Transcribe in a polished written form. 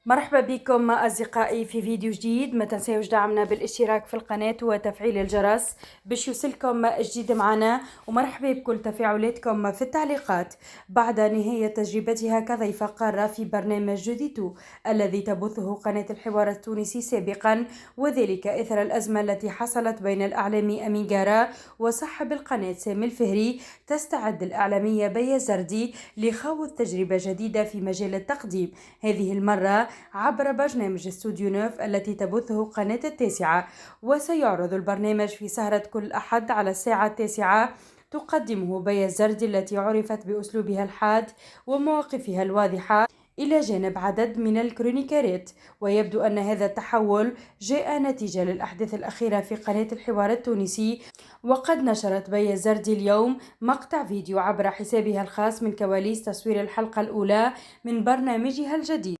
مرحبا بكم أصدقائي في فيديو جديد. ما تنسوش دعمنا بالاشتراك في القناة وتفعيل الجرس باش يوصلكم جديد معنا، ومرحبا بكل تفاعلاتكم في التعليقات. بعد نهاية تجربتها كضيفة قارة في برنامج جوديتو الذي تبثه قناة الحوار التونسي سابقا، وذلك إثر الأزمة التي حصلت بين الإعلامي أمين جارة وصاحب القناة سامي الفهري، تستعد الإعلامية بيا زردي لخوض تجربة جديدة في مجال التقديم، هذه المرة عبر برنامج استوديو نوف التي تبثه قناة التاسعة. وسيعرض البرنامج في سهرة كل أحد على الساعة 9. تقدمه بيا الزردي التي عرفت بأسلوبها الحاد ومواقفها الواضحة إلى جانب عدد من الكرونيكارات. ويبدو أن هذا التحول جاء نتيجة للأحداث الأخيرة في قناة الحوار التونسي، وقد نشرت بيا الزردي اليوم مقطع فيديو عبر حسابها الخاص من كواليس تصوير الحلقة الأولى من برنامجها الجديد.